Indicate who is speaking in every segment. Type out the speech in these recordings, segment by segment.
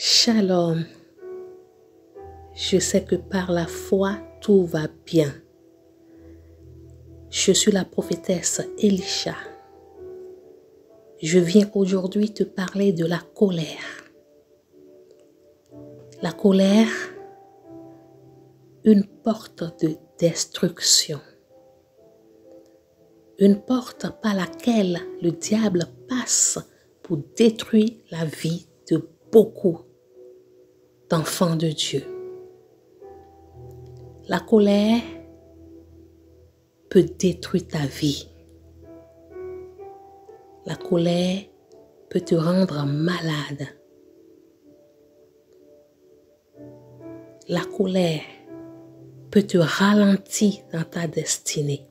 Speaker 1: Shalom. Je sais que par la foi, tout va bien. Je suis la prophétesse Elisha. Je viens aujourd'hui te parler de la colère. La colère, une porte de destruction. Une porte par laquelle le diable passe pour détruire la vie de beaucoup d'enfants de Dieu. La colère peut détruire ta vie. La colère peut te rendre malade. La colère peut te ralentir dans ta destinée.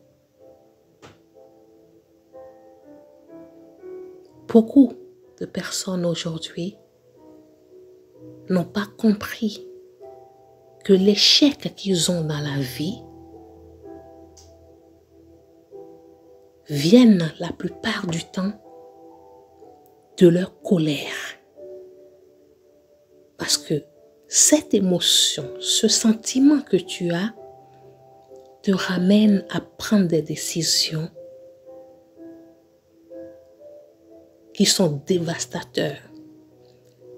Speaker 1: Beaucoup de personnes aujourd'hui n'ont pas compris que l'échec qu'ils ont dans la vie viennent la plupart du temps de leur colère. Parce que cette émotion, ce sentiment que tu as te ramène à prendre des décisions qui sont dévastateurs,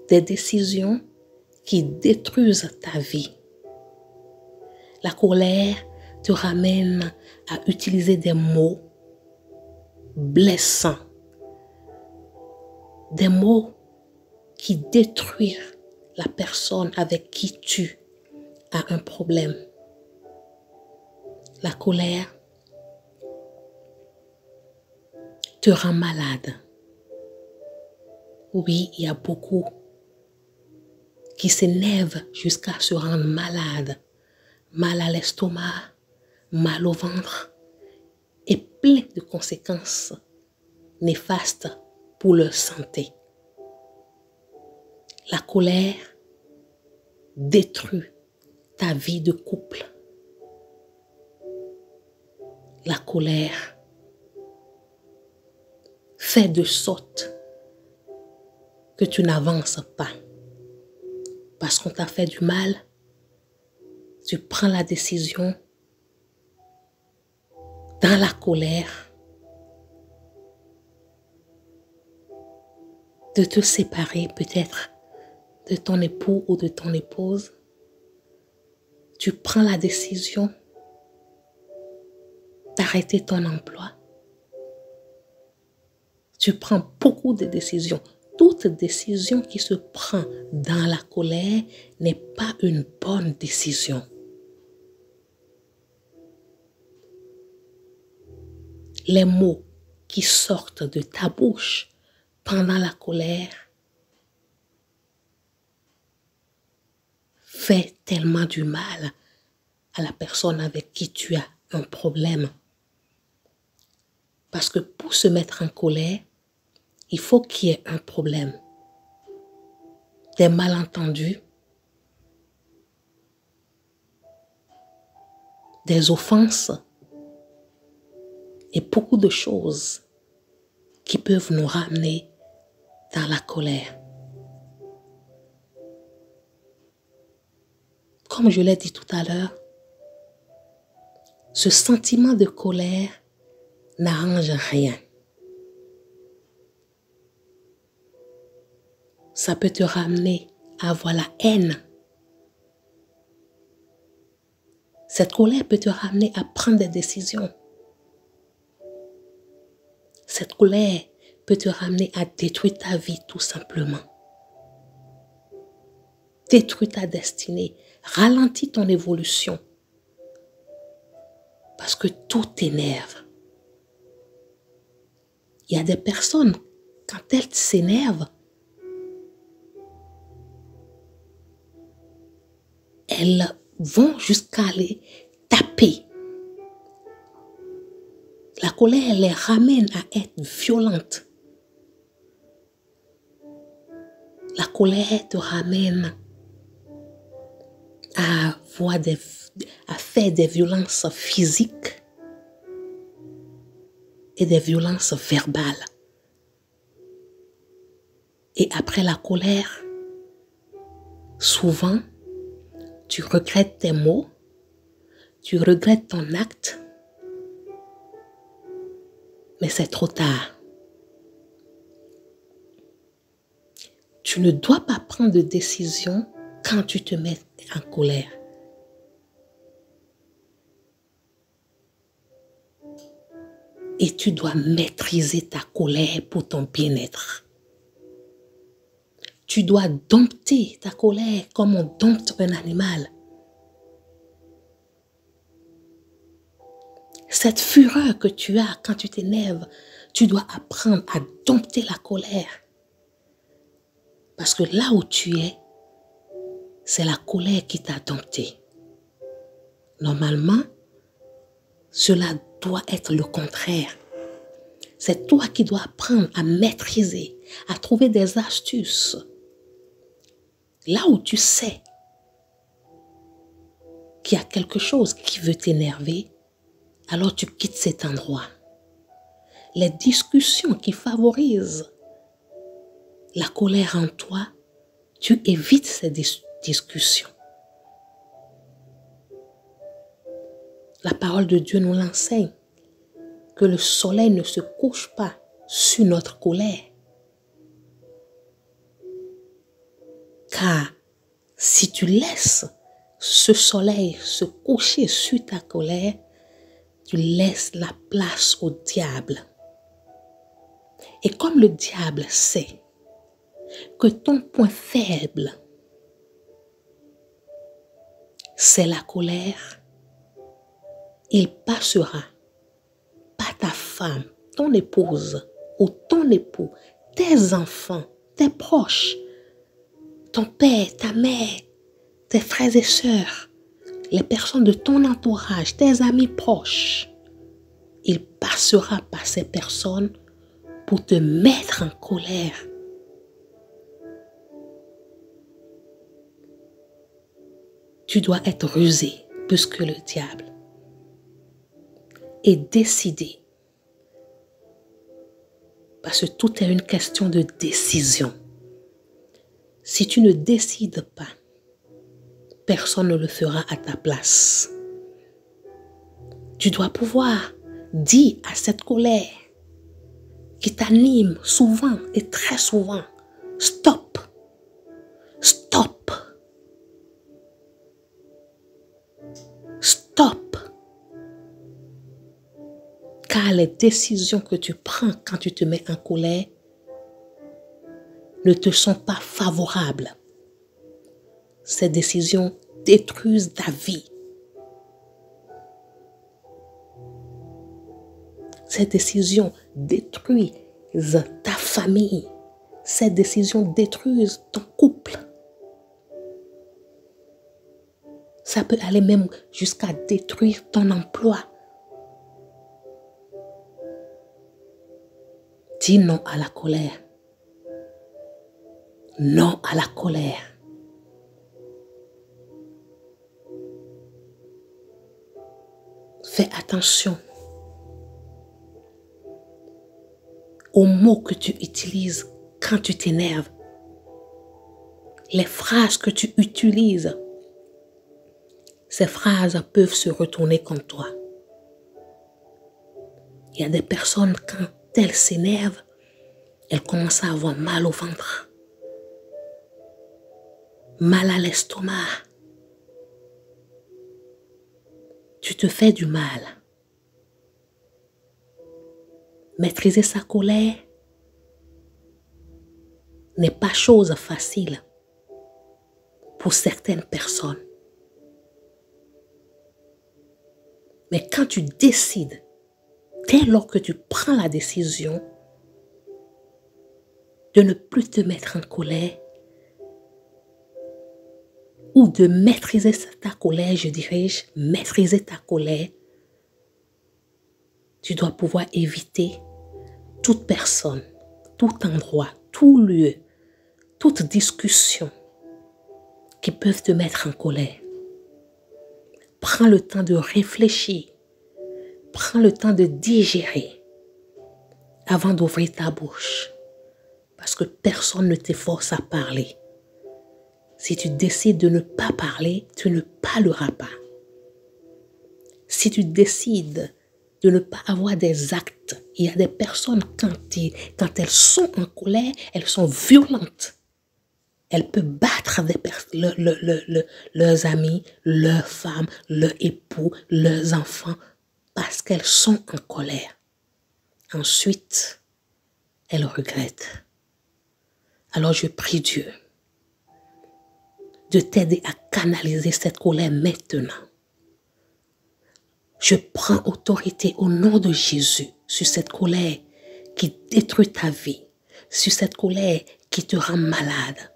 Speaker 1: des décisions qui détruisent ta vie. La colère te ramène à utiliser des mots blessants, des mots qui détruisent la personne avec qui tu as un problème. La colère te rend malade. Oui, il y a beaucoup qui s'énervent jusqu'à se rendre malade, mal à l'estomac, mal au ventre et plein de conséquences néfastes pour leur santé. La colère détruit ta vie de couple. La colère fait de sorte que tu n'avances pas. Parce qu'on t'a fait du mal, tu prends la décision dans la colère de te séparer peut-être de ton époux ou de ton épouse. Tu prends la décision d'arrêter ton emploi. Tu prends beaucoup de décisions. Toute décision qui se prend dans la colère n'est pas une bonne décision. Les mots qui sortent de ta bouche pendant la colère font tellement du mal à la personne avec qui tu as un problème. Parce que pour se mettre en colère, il faut qu'il y ait un problème, des malentendus, des offenses et beaucoup de choses qui peuvent nous ramener dans la colère. Comme je l'ai dit tout à l'heure, ce sentiment de colère n'arrange rien. Ça peut te ramener à avoir la haine. Cette colère peut te ramener à prendre des décisions. Cette colère peut te ramener à détruire ta vie tout simplement. Détruire ta destinée, ralentir ton évolution. Parce que tout t'énerve. Il y a des personnes, quand elles s'énervent, elles vont jusqu'à les taper. La colère les ramène à être violentes. La colère te ramène à faire des violences physiques et des violences verbales. Et après la colère, Souvent, tu regrettes tes mots, tu regrettes ton acte, mais c'est trop tard. Tu ne dois pas prendre de décision quand tu te mets en colère. Et tu dois maîtriser ta colère pour ton bien-être. Tu dois dompter ta colère comme on dompte un animal. Cette fureur que tu as quand tu t'énerves, tu dois apprendre à dompter la colère. Parce que là où tu es, c'est la colère qui t'a dompté. Normalement, cela doit être le contraire. C'est toi qui dois apprendre à maîtriser, à trouver des astuces. Là où tu sais qu'il y a quelque chose qui veut t'énerver, alors tu quittes cet endroit. Les discussions qui favorisent la colère en toi, tu évites ces discussions. La parole de Dieu nous l'enseigne, que le soleil ne se couche pas sur notre colère. Car si tu laisses ce soleil se coucher sur ta colère, tu laisses la place au diable. Et comme le diable sait que ton point faible, c'est la colère, il passera par ta femme, ton épouse ou ton époux, tes enfants, tes proches, ton père, ta mère, tes frères et sœurs, les personnes de ton entourage, tes amis proches. Il passera par ces personnes pour te mettre en colère. Tu dois être rusé plus que le diable et décider. Parce que tout est une question de décision. Si tu ne décides pas, personne ne le fera à ta place. Tu dois pouvoir dire à cette colère qui t'anime souvent et très souvent, stop, stop, stop. Car les décisions que tu prends quand tu te mets en colère ne te sont pas favorables. Ces décisions détruisent ta vie. Ces décisions détruisent ta famille. Ces décisions détruisent ton couple. Ça peut aller même jusqu'à détruire ton emploi. Dis non à la colère. Non à la colère. Fais attention aux mots que tu utilises quand tu t'énerves. Les phrases que tu utilises, ces phrases peuvent se retourner contre toi. Il y a des personnes, quand elles s'énervent, elles commencent à avoir mal au ventre, mal à l'estomac. Tu te fais du mal. Maîtriser sa colère n'est pas chose facile pour certaines personnes. Mais quand tu décides, dès lors que tu prends la décision de ne plus te mettre en colère ou de maîtriser ta colère, je dirais, maîtriser ta colère, tu dois pouvoir éviter toute personne, tout endroit, tout lieu, toute discussion qui peuvent te mettre en colère. Prends le temps de réfléchir. Prends le temps de digérer avant d'ouvrir ta bouche. Parce que personne ne te force à parler. Si tu décides de ne pas parler, tu ne parleras pas. Si tu décides de ne pas avoir des actes, il y a des personnes, quand elles sont en colère, elles sont violentes. Elles peuvent battre leurs amis, leurs femmes, leurs époux, leurs enfants, parce qu'elles sont en colère. Ensuite, elles regrettent. Alors je prie Dieu de t'aider à canaliser cette colère maintenant. Je prends autorité au nom de Jésus sur cette colère qui détruit ta vie, sur cette colère qui te rend malade.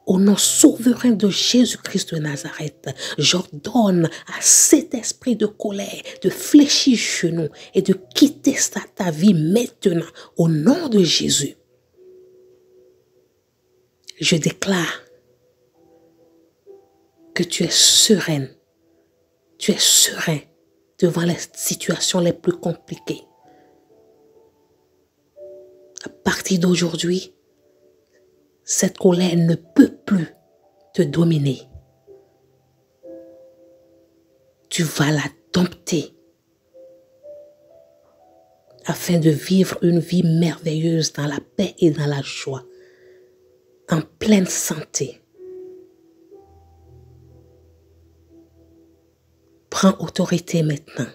Speaker 1: Au nom souverain de Jésus-Christ de Nazareth, j'ordonne à cet esprit de colère de fléchir genou et de quitter ta vie maintenant au nom de Jésus. Je déclare que tu es sereine, tu es serein devant les situations les plus compliquées. À partir d'aujourd'hui, cette colère ne peut plus te dominer. Tu vas la dompter afin de vivre une vie merveilleuse dans la paix et dans la joie, en pleine santé. Prends autorité maintenant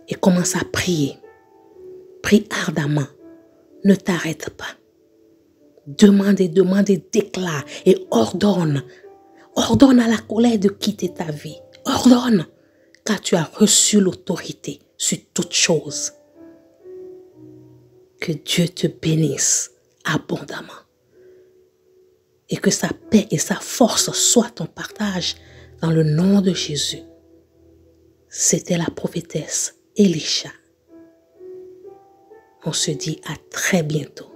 Speaker 1: et commence à prier. Prie ardemment. Ne t'arrête pas. Demande et déclare et ordonne. Ordonne à la colère de quitter ta vie. Ordonne, car tu as reçu l'autorité sur toute chose. Que Dieu te bénisse abondamment. Et que sa paix et sa force soient ton partage dans le nom de Jésus. C'était la prophétesse Elisha. On se dit à très bientôt.